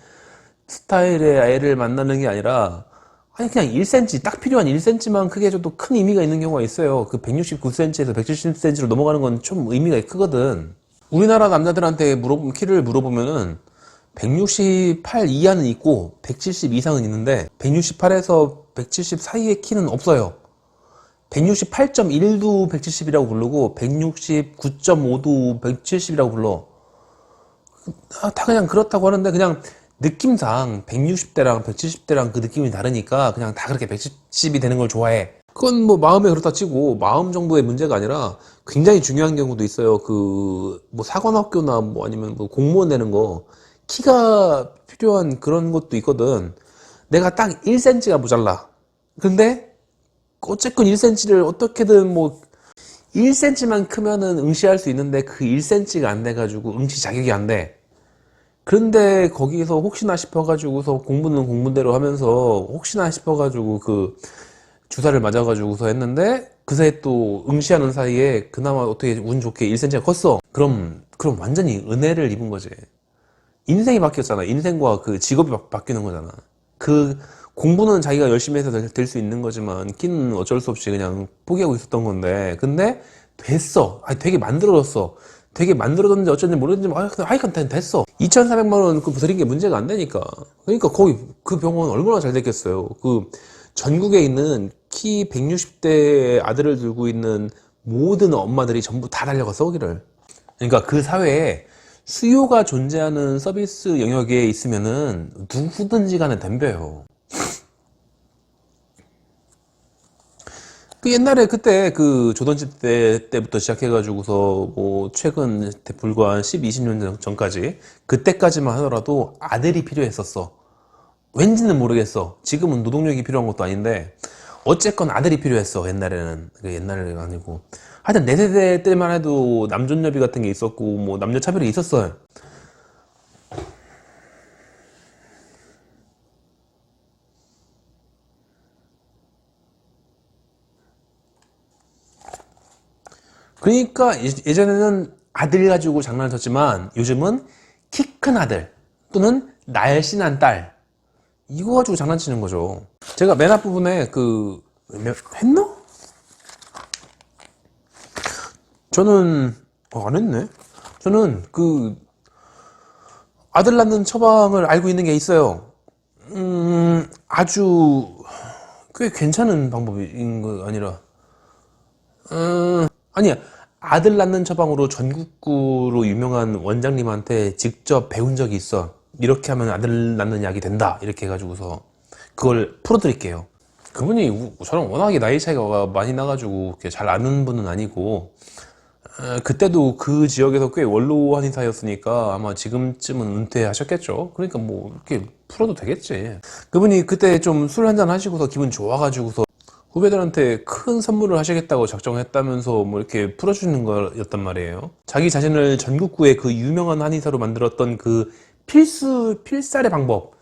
스타일의 애를 만나는 게 아니라 아니 그냥 1cm 딱 필요한 1cm만 크게 해줘도 큰 의미가 있는 경우가 있어요. 그 169cm에서 170cm로 넘어가는 건 좀 의미가 크거든. 우리나라 남자들한테 키를 물어보면은 168 이하는 있고 170 이상은 있는데 168에서 170 사이의 키는 없어요. 168.1도 170이라고 부르고 169.5도 170이라고 불러. 다 그냥 그렇다고 하는데 그냥 느낌상 160대랑 170대랑 그 느낌이 다르니까 그냥 다 그렇게 170이 되는 걸 좋아해. 그건 뭐 마음에 그렇다 치고 마음 정도의 문제가 아니라 굉장히 중요한 경우도 있어요. 그 뭐 사관학교나 뭐 아니면 뭐 공무원 되는 거 키가 필요한 그런 것도 있거든. 내가 딱 1cm가 모자라. 근데 어쨌건 1cm를 어떻게든 뭐 1cm만 크면은 응시할 수 있는데 그 1cm가 안 돼가지고 응시 자격이 안 돼. 그런데 거기서 혹시나 싶어가지고서 공부는 공부대로 하면서 혹시나 싶어가지고 그 주사를 맞아가지고서 했는데 그새 또 응시하는 사이에 그나마 어떻게 운 좋게 1cm가 컸어. 그럼 완전히 은혜를 입은 거지. 인생이 바뀌었잖아. 인생과 그 직업이 바뀌는 거잖아. 그 공부는 자기가 열심히 해서 될 수 있는 거지만 키는 어쩔 수 없이 그냥 포기하고 있었던 건데 근데 됐어. 아니 되게 만들어졌어. 되게 만들어졌는지 어쩐지 모르겠지만 하여간 됐어. 2,400만 원 그 드린 게 문제가 안 되니까. 그러니까 거기 그 병원 얼마나 잘 됐겠어요. 그 전국에 있는 키 160대 아들을 들고 있는 모든 엄마들이 전부 다 달려갔어 거기를. 그러니까 그 사회에 수요가 존재하는 서비스 영역에 있으면은 누구든지 간에 덤벼요. 그 옛날에 그때 그 조던시 때부터 시작해가지고서 뭐 최근 불과 한 10, 20년 전까지 그때까지만 하더라도 아들이 필요했었어. 왠지는 모르겠어. 지금은 노동력이 필요한 것도 아닌데 어쨌건 아들이 필요했어. 옛날에는. 옛날에가 아니고 하여튼 내 세대 때만 해도 남존여비 같은 게 있었고 뭐 남녀 차별이 있었어요. 그러니까 예전에는 아들 가지고 장난을 쳤지만 요즘은 키 큰 아들 또는 날씬한 딸 이거 가지고 장난치는 거죠. 제가 맨 앞부분에 했나? 저는 안 했네. 저는 그 아들 낳는 처방을 알고 있는 게 있어요. 아주 꽤 괜찮은 방법인 거 아니라 아니야. 아들 낳는 처방으로 전국구로 유명한 원장님한테 직접 배운 적이 있어. 이렇게 하면 아들 낳는 약이 된다. 이렇게 해가지고서 그걸 풀어드릴게요. 그분이 저랑 워낙에 나이 차이가 많이 나가지고 잘 아는 분은 아니고 그때도 그 지역에서 꽤 원로 한의사였으니까 아마 지금쯤은 은퇴하셨겠죠. 그러니까 뭐 이렇게 풀어도 되겠지. 그분이 그때 좀 술 한잔 하시고서 기분 좋아가지고서 후배들한테 큰 선물을 하시겠다고 작정했다면서 뭐 이렇게 풀어주는 거였단 말이에요. 자기 자신을 전국구의 그 유명한 한의사로 만들었던 그 필살의 방법,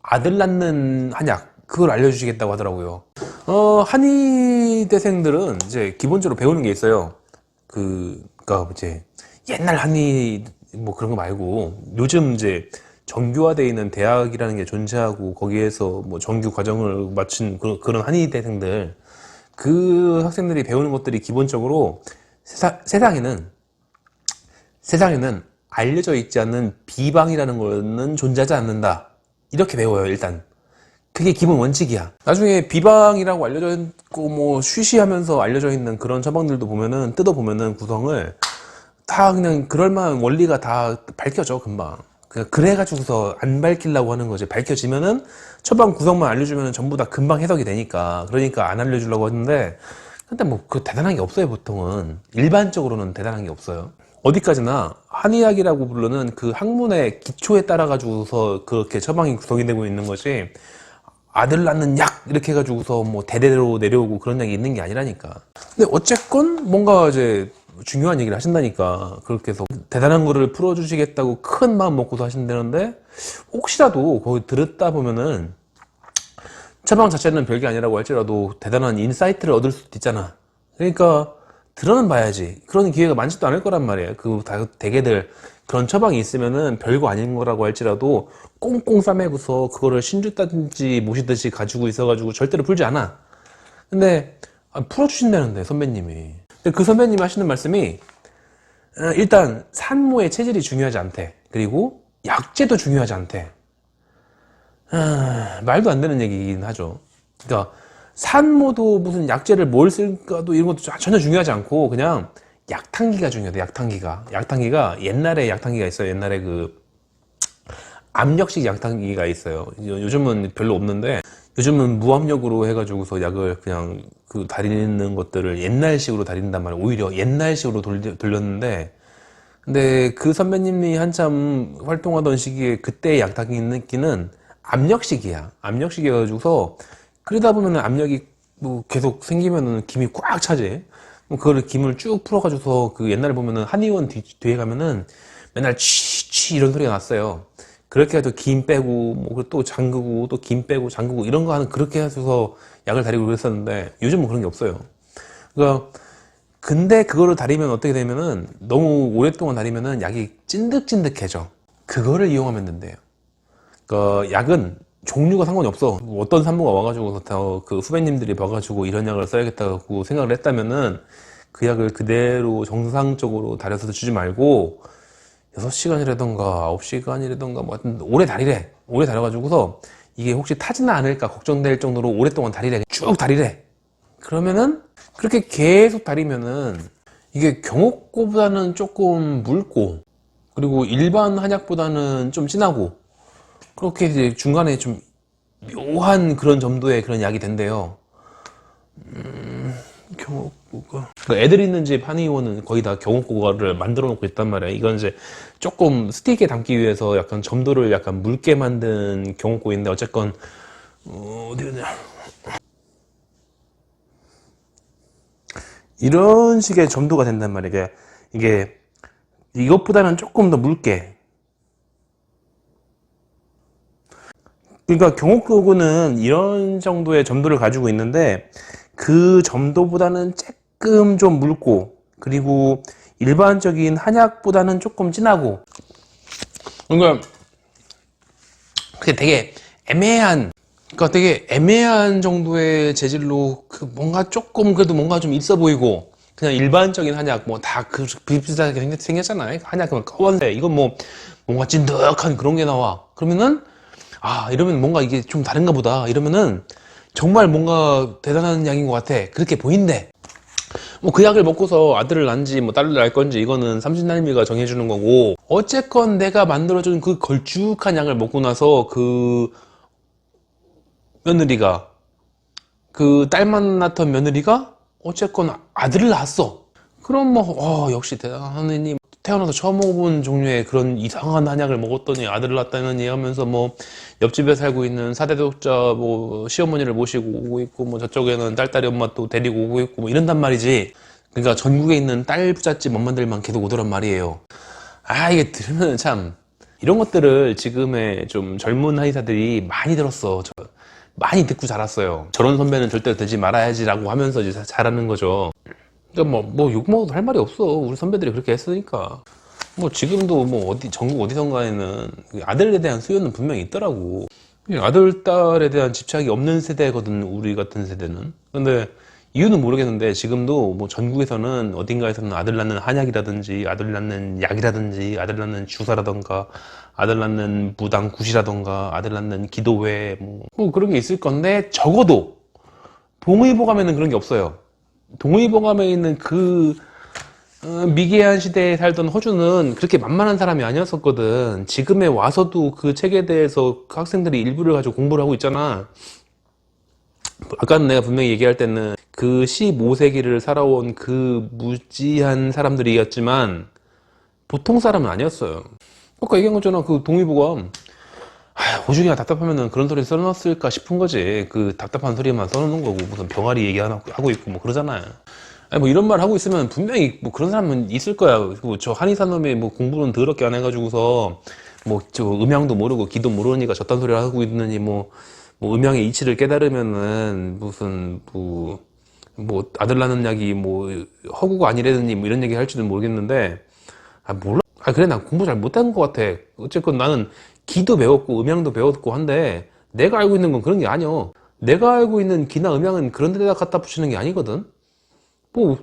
아들 낳는 한약, 그걸 알려주시겠다고 하더라고요. 한의대생들은 이제 기본적으로 배우는 게 있어요. 그니까 이제 옛날 한의 뭐 그런 거 말고 요즘 이제 정규화되어 있는 대학이라는 게 존재하고 거기에서 뭐 정규 과정을 마친 그런 한의대생들, 그 학생들이 배우는 것들이 기본적으로 세상에는 알려져 있지 않는 비방이라는 거는 존재하지 않는다, 이렇게 배워요. 일단 그게 기본 원칙이야. 나중에 비방이라고 알려져 있고 뭐 쉬쉬하면서 알려져 있는 그런 처방들도 보면은 뜯어보면은 구성을 다 그냥 그럴만한 원리가 다 밝혀져 금방. 그래가지고서 안 밝히려고 하는 거지. 밝혀지면은 처방 구성만 알려주면은 전부 다 금방 해석이 되니까, 그러니까 안 알려주려고 하는데, 근데 뭐 그 대단한 게 없어요. 보통은 일반적으로는 대단한 게 없어요. 어디까지나 한의학이라고 부르는 그 학문의 기초에 따라 가지고서 그렇게 처방이 구성이 되고 있는 거지, 아들 낳는 약 이렇게 해가지고서 뭐 대대로 내려오고 그런 약이 있는 게 아니라니까. 근데 어쨌건 뭔가 이제 중요한 얘기를 하신다니까, 그렇게 해서 대단한 거를 풀어주시겠다고 큰 마음 먹고서 하신다는데, 혹시라도 거기 들었다 보면은 처방 자체는 별게 아니라고 할지라도 대단한 인사이트를 얻을 수도 있잖아. 그러니까 들어는 봐야지. 그런 기회가 많지도 않을 거란 말이에요. 대개들 그런 처방이 있으면은 별거 아닌 거라고 할지라도 꽁꽁 싸매고서 그거를 신주다든지 모시듯이 가지고 있어가지고 절대로 풀지 않아. 근데 풀어주신다는데 선배님이. 근데 그 선배님이 하시는 말씀이 일단 산모의 체질이 중요하지 않대. 그리고 약제도 중요하지 않대. 말도 안 되는 얘기긴 하죠. 그러니까 산모도 무슨 약제를 뭘 쓸까도 이런 것도 전혀 중요하지 않고 그냥 약탕기가 중요해. 약탕기가 옛날에 약탕기가 있어요. 옛날에 그 압력식 약탕기가 있어요. 요즘은 별로 없는데, 요즘은 무압력으로 해가지고서 약을 그냥 그 다리는 것들을 옛날식으로 다린단 말이에요. 오히려 옛날식으로 돌렸는데, 근데 그 선배님이 한참 활동하던 시기에 그때의 약탕기는 압력식이야. 압력식이어가지고서 그러다 보면은 압력이 뭐 계속 생기면은 김이 꽉 차지. 그거를 김을 쭉 풀어가지고서 그 옛날에 보면은 한의원 뒤에 가면은 맨날 취 이런 소리가 났어요. 그렇게 해서 김 빼고 뭐 또 잠그고 또 김 빼고 잠그고 이런 거 하는, 그렇게 해서 약을 다리고 그랬었는데 요즘은 그런 게 없어요. 그러니까 근데 그거를 다리면 어떻게 되면은 너무 오랫동안 다리면은 약이 찐득찐득해져. 그거를 이용하면 된대요. 그러니까 약은 종류가 상관이 없어. 어떤 산모가 와가지고 그 후배님들이 봐가지고 이런 약을 써야겠다고 생각을 했다면은 그 약을 그대로 정상적으로 다려서 주지 말고 6시간이라던가 9시간이라던가 뭐 하여튼 오래 다리래. 오래 다려가지고서 이게 혹시 타지는 않을까 걱정될 정도로 오랫동안 다리래. 쭉 다리래. 그러면은 그렇게 계속 다리면은 이게 경옥고보다는 조금 묽고, 그리고 일반 한약보다는 좀 진하고, 그렇게 이제 중간에 좀 묘한 그런 점도의 그런 약이 된대요. 경옥고가. 애들 있는 집 한의원은 거의 다 경옥고가를 만들어 놓고 있단 말이야. 이건 이제 조금 스틱에 담기 위해서 약간 점도를 약간 묽게 만든 경옥고인데, 어쨌건 어디냐, 이런 식의 점도가 된단 말이야. 이게 이것보다는 조금 더 묽게. 그러니까 경옥도구는 이런 정도의 점도를 가지고 있는데 그 점도보다는 조금 좀 묽고, 그리고 일반적인 한약보다는 조금 진하고, 그러니까 그게 되게 애매한, 그러니까 되게 애매한 정도의 재질로 그 뭔가 조금 그래도 뭔가 좀 있어 보이고, 그냥 일반적인 한약 뭐 다 그 비슷하게 생겼잖아요. 한약 그러면 검은색, 이건 뭐 뭔가 찐득한 그런 게 나와. 그러면은 이러면 뭔가 이게 좀 다른가 보다. 이러면은 정말 뭔가 대단한 약인 것 같아. 그렇게 보인대. 뭐 그 약을 먹고서 아들을 낳은지 뭐 딸을 낳을 건지 이거는 삼신날미가 정해주는 거고, 어쨌건 내가 만들어준 그 걸쭉한 약을 먹고 나서 그 며느리가, 그 딸만 낳던 며느리가 어쨌건 아들을 낳았어. 그럼 뭐 역시 대단한 하느님, 태어나서 처음 먹어본 종류의 그런 이상한 한약을 먹었더니 아들을 낳았다느니 하면서 뭐 옆집에 살고 있는 사대독자 뭐 시어머니를 모시고 오고 있고 뭐 저쪽에는 딸딸이 엄마 또 데리고 오고 있고 뭐 이런단 말이지. 그러니까 전국에 있는 딸 부잣집 엄마들만 계속 오더란 말이에요. 이게 들으면 참 이런 것들을 지금의 좀 젊은 한의사들이 많이 들었어. 많이 듣고 자랐어요. 저런 선배는 절대 되지 말아야지라고 하면서 이제 자라는 거죠. 그러니까 뭐 욕먹어도 할 말이 없어. 우리 선배들이 그렇게 했으니까. 뭐 지금도 뭐 전국 어디선가에는 아들에 대한 수요는 분명히 있더라고. 아들, 딸에 대한 집착이 없는 세대거든, 우리 같은 세대는. 근데 이유는 모르겠는데 지금도 뭐 전국에서는 어딘가에서는 아들 낳는 한약이라든지 아들 낳는 약이라든지 아들 낳는 주사라던가 아들 낳는 무당 굿이라던가 아들 낳는 기도회 뭐 그런 게 있을 건데 적어도 동의보감에는 그런 게 없어요. 동의보감에 있는 그 미개한 시대에 살던 허주는 그렇게 만만한 사람이 아니었었거든. 지금에 와서도 그 책에 대해서 그 학생들이 일부를 가지고 공부를 하고 있잖아. 아까는 내가 분명히 얘기할 때는 그 15세기를 살아온 그 무지한 사람들이었지만 보통 사람은 아니었어요. 아까 얘기한 것처럼 그 동의보감, 호중이가 답답하면은 그런 소리 써놨을까 싶은 거지. 그 답답한 소리만 써놓는 거고 무슨 병아리 얘기하고 있고 뭐 그러잖아요. 뭐 이런 말 하고 있으면 분명히 뭐 그런 사람은 있을 거야. 그리고 저 한의사놈이 뭐 공부는 더럽게 안 해가지고서 뭐 저 음양도 모르고 기도 모르니까 저딴 소리를 하고 있느니 뭐 음양의 이치를 깨달으면은 무슨 뭐 아들 낳는 약이 뭐 허구가 아니라느니 뭐 이런 얘기 할지도 모르겠는데 몰라. 그래 난 공부 잘 못한 것 같아. 어쨌건 나는 기도 배웠고 음양도 배웠고 한데 내가 알고 있는 건 그런 게 아니야. 내가 알고 있는 기나 음양은 그런 데다 갖다 붙이는 게 아니거든. 뭐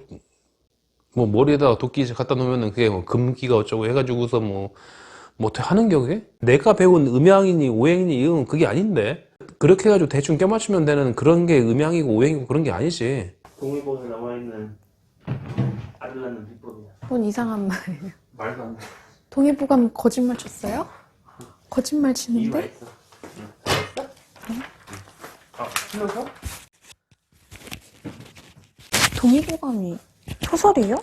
머리에다가 도끼 갖다 놓으면은 그게 뭐 금기가 어쩌고 해가지고서 뭐 어떻게 하는 겨 그게? 내가 배운 음양이니 오행이니 이건 그게 아닌데. 그렇게 해가지고 대충 껴맞추면 되는 그런 게 음양이고 오행이고 그런 게 아니지. 동의보감에 나와있는 아들 낳는 비법이야. 뭔 이상한 말이에요. 말도 안 돼. 동의보감 거짓말 쳤어요? 거짓말 이유가 치는데? 있어. 틀려서? 동의보감이 소설이에요?